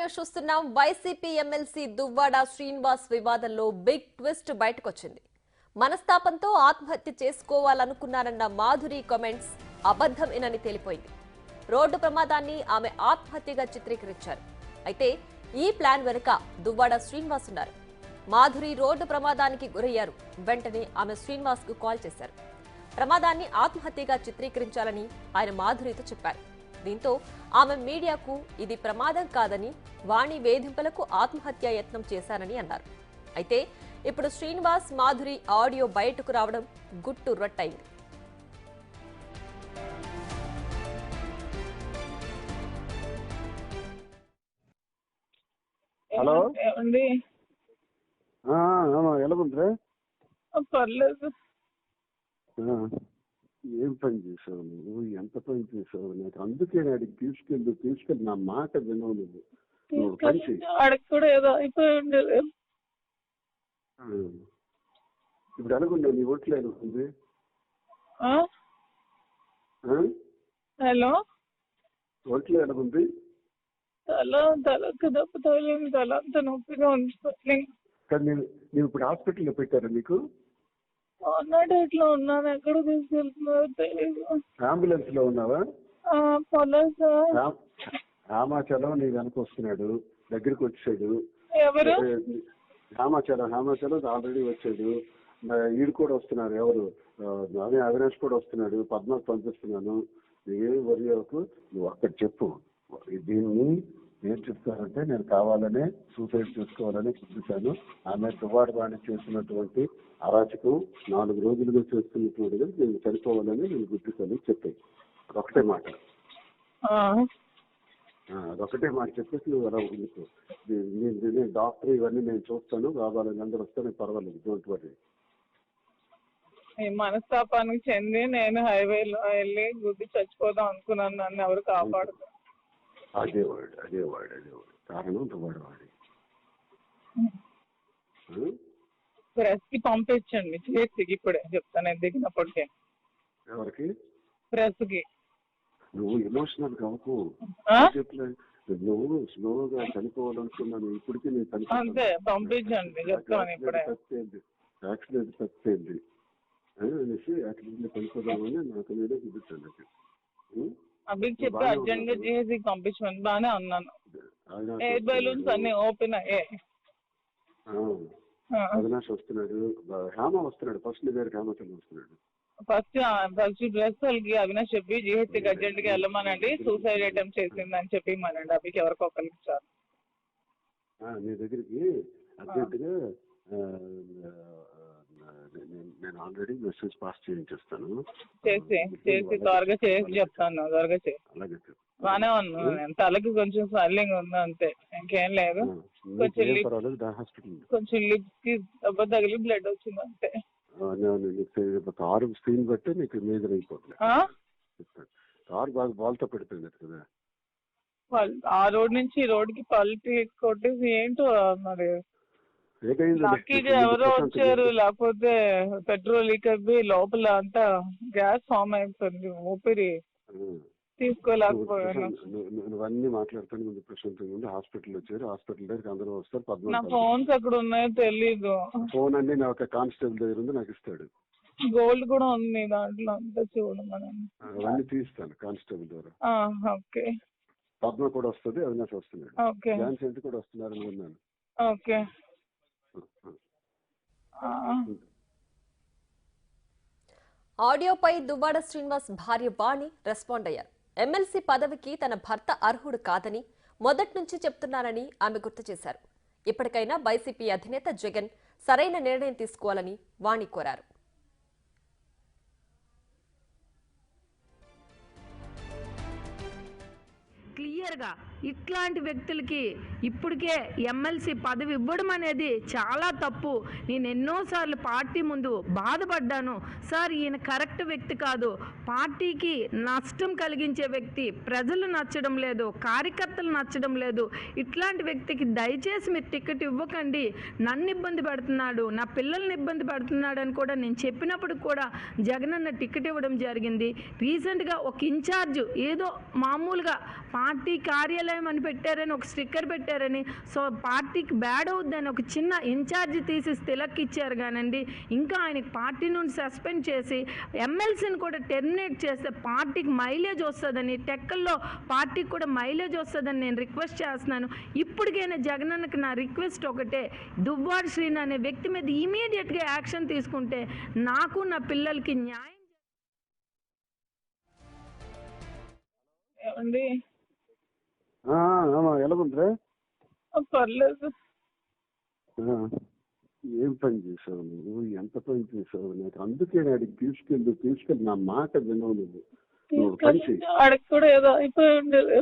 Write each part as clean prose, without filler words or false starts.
News చూస్తున్నాం. YCP MLC Duvvada Srinivas వివాదంలో big twist బయటకొచ్చింది. మనస్తాపంతో ఆత్మహత్య చేసుకోవాలనుకున్నారన్న మాధురి కామెంట్స్ అబద్ధమేనని తేలిపోయింది. రోడ్డు ప్రమాదాన్ని ఆమె ఆత్మహత్యగా చిత్రీకరించారు. అయితే ఈ ప్లాన్ వెనుక దువ్వాడ శ్రీనివాస్ ఉన్నారు. మాధురి రోడ్డు ప్రమాదానికి గురయ్యారు. వెంటనే ఆమె శ్రీనివాస్ కు కాల్ చేశారు. ప్రమాదాన్ని ఆత్మహత్యగా చిత్రీకరించాలని ఆయన మాధురితో చెప్పారు. దీంతో ఆమె మీడియాకు ఇది ప్రమాదం కాదని, వాణి వేధింపులకు ఆత్మహత్య యత్నం చేశానని అన్నారు. అయితే ఇప్పుడు శ్రీనివాస్ మాధురి ఆడియో బయటకు రావడం గుట్టు రట్టయింది. హలో ఏమండి? ఎలా ఉందిరా? పర్లేదు. ఏం పని చేసావు నువ్వు? ఎంత పని చేసావు? నాకు అందుకే అడిగి తీసుకెళ్ళి నా మాట వినవు నువ్వు. ఆడికి కూడా ఏదో అయిపోయి ఉండేది. ఇప్పుడు అనుకున్నా నీ ఓట్లు అనుకుంది. హలో, ఓట్లు అనుకుంది. తలకు దెబ్బ తగిలింది. తల అంతా నొప్పిగా ఉంది. కానీ నేను ఇప్పుడు హాస్పిటల్లో పెట్టారా నీకు? అన్నట్టు ఇట్లా ఉన్నాను. ఎక్కడ తీసుకెళ్తున్నారో తెలియదు. అంబులెన్స్ లో ఉన్నావా? రామాచలం నీ వెనక వస్తున్నాడు, దగ్గరికి వచ్చాడు. ఎవరు? రామాచలం ఆల్రెడీ వచ్చాడు. ఈడు కూడా వస్తున్నారు. ఎవరు? అవినాష్ కూడా వస్తున్నాడు. పద్మాకు పంపిస్తున్నాను. నువ్వేం వరి అవ్వకు. నువ్వు అక్కడ చెప్పు. దీన్ని ఏం చెప్తారంటే, నేను కావాలనే సూసైడ్ చేసుకోవాలని చూపించాను. ఆమె దువ్వాడ వాణి చేసినటువంటి అరాచకం 4 రోజులుగా చేస్తున్నటువంటిది నేను చనిపోవాలని నేను గుర్తిస్తాను చెప్పాను. అదొకటే మాట. అదొకటే మాట చెప్పేసి నువ్వు అలా ఉండిపో. నేను డాక్టర్ ఇవన్నీ నేను చూస్తాను. కావాలని అందరూ వస్తే నేను పర్వాలేదు. Don't worry. ఈ మనస్తాపానికి చెంది నేను హైవేలో వెళ్ళి గుద్ది చచ్చిపోదాం అనుకున్నాను. నన్ను ఎవరు కాపాడుతారు? అదేవాడు కారణం దువ్వాడ వాడి. ప్రెస్ కి పంపించండి. చేతికి ఇప్పుడే చెప్తాను. నేను దిగినప్పటికే. ఎవరికి? ప్రెస్ కి. నువ్వు ఎమోషనల్ కావు. నువ్వు స్లోగా చనిపోవాలనుకున్నాను. ఇప్పటికీ నేను అంతే, పంపించండి చెప్తాను ఇప్పుడే. యాక్సిడెంట్ తప్పింది అనేసి యాక్సిడెంట్ చనిపోదామని నాకు నేనే చూపించాను. అభికి చెప్పి అర్జెంట్ గా చేసి పంపించమని. బానే ఉన్నాను. ఎయిర్ బెలూన్స్ అన్ని ఓపెన్ అయ్యాయి. అవినాష్ వస్తున్నాడు. హేమ వస్తున్నాడు. ఫస్ట్ గారు హేమచంద్ర వస్తున్నాడు. ఫస్ట్ డ్రెస్ వాళ్ళకి అవినాష్ చెప్పి జీహెచ్కి అర్జెంట్ గా వెళ్ళమనండి. సూసైడ్ అటెంప్ట్ చేసిందని చెప్పి మనండి. అభికి ఎవరికి ఒకరికి ఇచ్చారు. నీ దగ్గరికి అర్జెంట్ గా నేను ఆల్రెడీ మెసేజ్ పాస్ చేయించేస్తాను. చేసి త్వరగా చేసి చెప్తాను. త్వరగా చేసి. అలాగే బానే ఉన్నాను. నేను తలకి కొంచెం స్వెల్లింగ్ ఉంది అంతే, ఇంకేం లేదు. కొంచెం లిప్స్ కి దెబ్బ తగిలి బ్లడ్ వచ్చింది అంతే. కారు స్క్రీన్ బట్టి నీకు మేజర్ అయిపోతుంది. కారు బాగా బాల్తో పెడుతుంది కదా. ఆ రోడ్ నుంచి ఈ రోడ్ కి పల్టీ కొట్టేసి ఏంటో మరి లక్కీగా ఎవరో వచ్చారు. లేకపోతే పెట్రోల్ లీక్ అయిపోయి లోపల అంతా గ్యాస్ ఫామ్ అయిపోయింది. ఊపిరి తీసుకోలేకపోయాను. నువ్వన్నీ మాట్లాడుతాను ముందు ప్రశాంతంగా ఉండి. హాస్పిటల్ వచ్చారు. హాస్పిటల్ దగ్గరికి అందరూ వస్తారు. నా ఫోన్స్ ఎక్కడ ఉన్నాయో తెలీదు. ఫోన్ అన్ని నా ఒక కానిస్టేబుల్ దగ్గర ఉంది, నాకు ఇస్తాడు. గోల్డ్ కూడా ఉంది దాంట్లో. అంతా చూడమని అవన్నీ తీస్తాను కానిస్టేబుల్ ద్వారా. ఓకే. పద్మ కూడా వస్తుంది. అవినాష్ వస్తున్నాడు. ఓకే. ఝాన్సీ ఎంత కూడా వస్తున్నారని విన్నాను. ఓకే. ఆడియోపై దువ్వాడ శ్రీనివాస్ భార్య వాణి రెస్పాండ్ అయ్యారు. ఎమ్మెల్సీ పదవికి తన భర్త అర్హుడు కాదని మొదటి నుంచి చెప్తున్నానని ఆమె గుర్తు చేశారు. ఇప్పటికైనా వైసీపీ అధినేత జగన్ సరైన నిర్ణయం తీసుకోవాలని వాణి కోరారు. క్లియర్గా ఇట్లాంటి వ్యక్తులకి ఇప్పటికే ఎమ్మెల్సీ పదవి ఇవ్వడం అనేది చాలా తప్పు. నేను ఎన్నోసార్లు పార్టీ ముందు బాధపడ్డాను. సార్, ఈయన కరెక్ట్ వ్యక్తి కాదు, పార్టీకి నష్టం కలిగించే వ్యక్తి, ప్రజలు నచ్చడం లేదు, కార్యకర్తలు నచ్చడం లేదు, ఇట్లాంటి వ్యక్తికి దయచేసి మీరు టికెట్ ఇవ్వకండి, నన్ను ఇబ్బంది పెడుతున్నాడు, నా పిల్లల్ని ఇబ్బంది పెడుతున్నాడు అని కూడా నేను చెప్పినప్పుడు కూడా జగనన్న టికెట్ ఇవ్వడం జరిగింది. రీసెంట్గా ఒక ఇన్ఛార్జ్ ఏదో మామూలుగా పార్టీ కార్యాలయం కార్యాలయం అని పెట్టారని ఒక స్టిక్కర్ పెట్టారని సో పార్టీకి బ్యాడ్ అవుద్దని ఒక చిన్న ఇన్ఛార్జ్ తీసి తిలక్కిచ్చారు కానండి. ఇంకా ఆయనకి పార్టీ నుండి సస్పెండ్ చేసి ఎమ్మెల్సీని కూడా టెర్మినేట్ చేస్తే పార్టీకి మైలేజ్ వస్తుందని, టెక్కల్లో పార్టీకి కూడా మైలేజ్ వస్తుందని నేను రిక్వెస్ట్ చేస్తున్నాను. ఇప్పటికైనా జగనన్నకి నా రిక్వెస్ట్ ఒకటే, దువ్వాడ శ్రీను అనే వ్యక్తి మీద ఇమీడియట్గా యాక్షన్ తీసుకుంటే నాకు నా పిల్లలకి న్యాయం. ఏమండి ఎలాగుందిరా? పర్లేదు. ఏం పని చేసావు నువ్వు? ఎంత పని చేసావు? నాకు అందుకే అడిగి తీసుకెళ్ళి నా మాట వినవు నువ్వు. ఆడికి కూడా ఏదో అయిపోయి ఉండేది.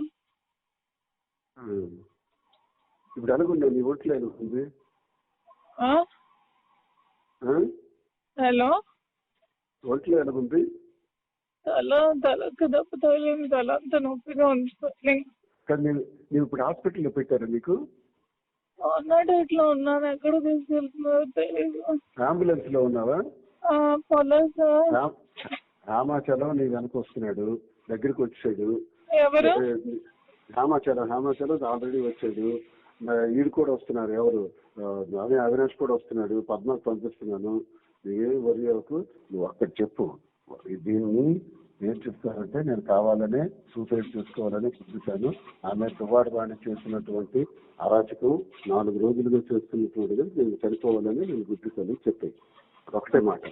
ఇప్పుడు ఎలాగుండే నీ ఓట్లు? ఎలాగుంది? హలో, ఓట్లు ఎలాగుంది? తలకు దెబ్బ తగిలింది, తల అంతా నొప్పిగా ఉంది. కానీ నేను ఇప్పుడు హాస్పిటల్లో పెట్టారా నీకు? అన్నాడు ఇట్లా ఉన్నాను, ఎక్కడ తీసుకెళ్తున్నారో తెలియదు. అంబులెన్స్ లో ఉన్నావా? రామాచలం నీ వెనక వస్తున్నాడు, దగ్గరికి వచ్చాడు. ఎవరు? రామాచలం ఆల్రెడీ వచ్చాడు. ఈడు కూడా వస్తున్నారు. ఎవరు? అదే అవినాష్ కూడా వస్తున్నాడు. పద్మాకు పంపిస్తున్నాను. నువ్వేం వరి అవ్వకు, నువ్వు అక్కడ చెప్పు. దీన్ని ఏం చెప్తారంటే, నేను కావాలనే సూసైడ్ చేసుకోవాలని చూపించాను. ఆమె దువ్వాడ వాణి చేసినటువంటి అరాచకం 4 రోజులుగా చేస్తున్నటువంటిది నేను చనిపోవాలని నేను గుర్తించాను చెప్పాను. ఒకటే మాట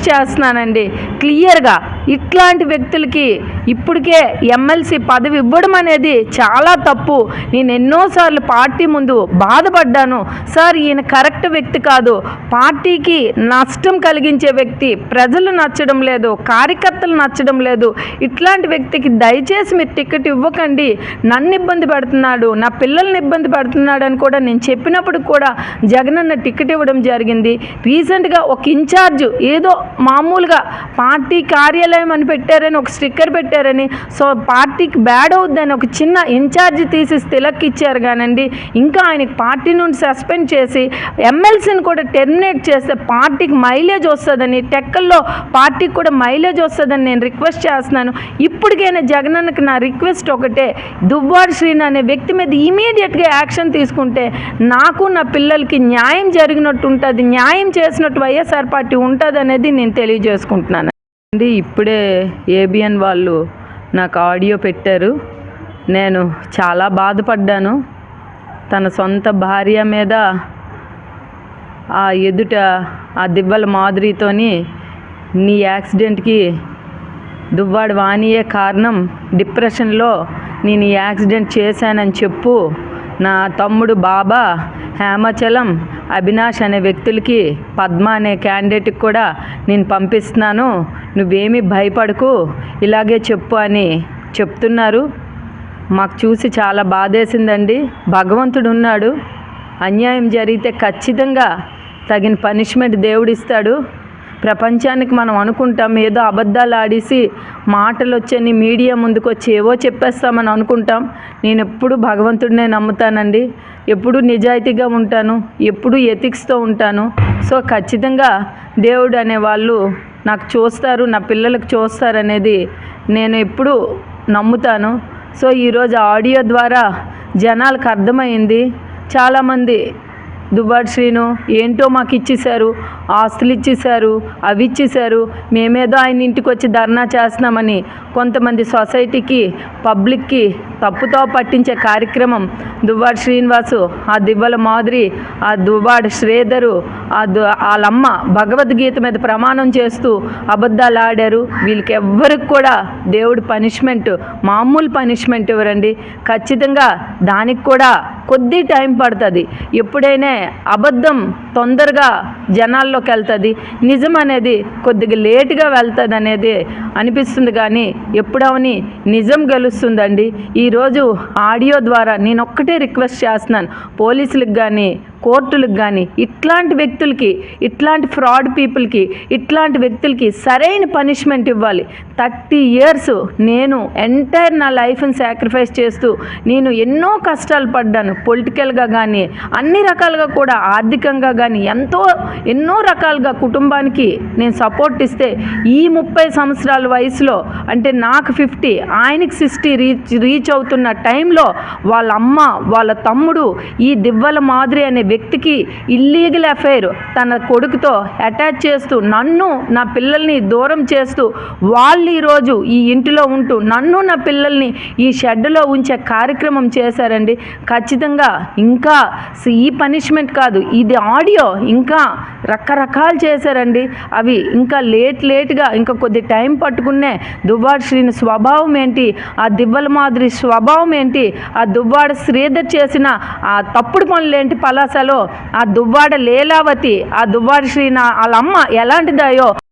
చేస్తున్నానండి క్లియర్గా. ఇట్లాంటి వ్యక్తులకి ఇప్పటికే ఎమ్మెల్సీ పదవి ఇవ్వడం అనేది చాలా తప్పు. నేను ఎన్నోసార్లు పార్టీ ముందు బాధపడ్డాను. సార్ ఈయన కరెక్ట్ వ్యక్తి కాదు, పార్టీకి నష్టం కలిగించే వ్యక్తి, ప్రజలు నచ్చడం లేదు, కార్యకర్తలు నచ్చడం లేదు, ఇట్లాంటి వ్యక్తికి దయచేసి మీరు టికెట్ ఇవ్వకండి, నన్ను ఇబ్బంది పెడుతున్నాడు, నా పిల్లల్ని ఇబ్బంది పెడుతున్నాడు అని కూడా నేను చెప్పినప్పుడు కూడా జగనన్న టికెట్ ఇవ్వడం జరిగింది. రీసెంట్గా ఒక ఇన్ఛార్జ్ ఏదో మామూలుగా పార్టీ కార్యాలయం అని పెట్టారని ఒక స్టిక్కర్ పెట్టారని సో పార్టీకి బ్యాడ్ అవుద్దని ఒక చిన్న ఇన్ఛార్జ్ తీసి తిలక్కిచ్చారు కానండి. ఇంకా ఆయనకి పార్టీ నుండి సస్పెండ్ చేసి ఎమ్మెల్సీని కూడా టెర్మినేట్ చేస్తే పార్టీకి మైలేజ్ వస్తుందని, టెక్కల్లో పార్టీకి కూడా మైలేజ్ వస్తుందని నేను రిక్వెస్ట్ చేస్తున్నాను. ఇప్పటికైనా జగనన్నకి నా రిక్వెస్ట్ ఒకటే, దువ్వాడ శ్రీను అనే వ్యక్తి మీద ఇమీడియట్గా యాక్షన్ తీసుకుంటే నాకు నా పిల్లలకి న్యాయం జరిగినట్టు ఉంటుంది, న్యాయం చేసినట్టు వైఎస్ఆర్ పార్టీ ఉంటుంది అనేది నేను తెలియజేసుకుంటున్నాను అండి. ఇప్పుడే ఏబిఎన్ వాళ్ళు నాకు ఆడియో పెట్టారు. నేను చాలా బాధపడ్డాను. తన సొంత భార్య మీద ఆ ఎదుట ఆ దివ్వల మాధురితోని నీ యాక్సిడెంట్కి దువ్వాడ వాణియే కారణం, డిప్రెషన్లో నేను ఈ యాక్సిడెంట్ చేశానని చెప్పు. నా తమ్ముడు బాబా, హేమచలం, అవినాష్ అనే వ్యక్తులకి, పద్మ అనే క్యాండిడేట్కి కూడా నేను పంపిస్తున్నాను, నువ్వేమీ భయపడకు, ఇలాగే చెప్పు అని చెప్తున్నారు. మాకు చూసి చాలా బాధేసిందండి. భగవంతుడు ఉన్నాడు, అన్యాయం జరిగితే ఖచ్చితంగా తగిన పనిష్మెంట్ దేవుడిస్తాడు. ప్రపంచానికి మనం అనుకుంటాం ఏదో అబద్ధాలు ఆడేసి మాటలు వచ్చని మీడియా ముందుకు వచ్చి ఏవో చెప్పేస్తామని అనుకుంటాం. నేను ఎప్పుడు భగవంతుడినే నమ్ముతానండి, ఎప్పుడు నిజాయితీగా ఉంటాను, ఎప్పుడు ఎథిక్స్తో ఉంటాను. సో ఖచ్చితంగా దేవుడు అనేవాళ్ళు నాకు చూస్తారు, నా పిల్లలకు చూస్తారు అనేది నేను ఎప్పుడు నమ్ముతాను. సో ఈరోజు ఆడియో ద్వారా జనాలకు అర్థమైంది. చాలామంది దువ్వాడ శ్రీను ఏంటో మాకు ఇచ్చేశారు, ఆస్తులు ఇచ్చేశారు, అవి ఇచ్చేశారు, మేమేదో ఆయన ఇంటికి వచ్చి ధర్నా చేస్తున్నామని కొంతమంది సొసైటీకి, పబ్లిక్కి తప్పుతో పట్టించే కార్యక్రమం దువ్వాడ శ్రీనివాసు, ఆ దివ్వల మాధురి, ఆ దువ్వాడ శ్రీధరు, వాళ్ళమ్మ భగవద్గీత మీద ప్రమాణం చేస్తూ అబద్ధాలు ఆడారు. వీళ్ళకి ఎవ్వరికి కూడా దేవుడు పనిష్మెంట్, మామూలు పనిష్మెంట్ ఇవ్వరండి. ఖచ్చితంగా దానికి కూడా కొద్ది టైం పడుతుంది. ఎప్పుడైనా అబద్ధం తొందరగా జనాల్లోకి వెళ్తుంది, నిజం అనేది కొద్దిగా లేటుగా వెళ్తుంది అనేది అనిపిస్తుంది. కానీ ఎప్పుడవని నిజం గెలుస్తుందండి. ఈరోజు ఆడియో ద్వారా నేను ఒక్కటే రిక్వెస్ట్ చేస్తున్నాను, పోలీసులకు కానీ కోర్టులకు కానీ ఇట్లాంటి వ్యక్తులకి, ఇట్లాంటి ఫ్రాడ్ పీపుల్కి, ఇట్లాంటి వ్యక్తులకి సరైన పనిష్మెంట్ ఇవ్వాలి. 30 years నేను ఎంటైర్ నా లైఫ్ని సాక్రిఫైస్ చేస్తూ నేను ఎన్నో కష్టాలు పడ్డాను. పొలిటికల్గా కానీ అన్ని రకాలుగా కూడా, ఆర్థికంగా కానీ ఎన్నో రకాలుగా కుటుంబానికి నేను సపోర్ట్ ఇస్తే ఈ 30 సంవత్సరాల వయసులో, అంటే నాకు 50 ఆయనకి 60 రీచ్ అవుతున్న టైంలో వాళ్ళ అమ్మ వాళ్ళ తమ్ముడు ఈ దివ్వల మాదిరి అనే వ్యక్తికి ఇల్లీగల్ అఫైర్ తన కొడుకుతో అటాచ్ చేస్తూ నన్ను నా పిల్లల్ని దూరం చేస్తూ వాళ్ళు ఈరోజు ఈ ఇంటిలో ఉంటూ నన్ను నా పిల్లల్ని ఈ షెడ్లో ఉంచే కార్యక్రమం చేశారండి. ఖచ్చితంగా ఇంకా ఈ పనిష్మెంట్ కాదు, ఇది ఆడియో ఇంకా రకరకాలు చేశారండి. అవి ఇంకా లేట్గా ఇంకా కొద్ది టైం పట్టుకునే దువ్వాడ శ్రీని స్వభావం ఏంటి, ఆ దివ్వల మాదిరి స్వభావం ఏంటి, ఆ దువ్వాడ శ్రీధర్ చేసిన ఆ తప్పుడు పనులు ఏంటి పలాసలో, ఆ దువ్వాడ లీలావతి, ఆ దువ్వాడ శ్రీని వాళ్ళ అమ్మ ఎలాంటిదాయో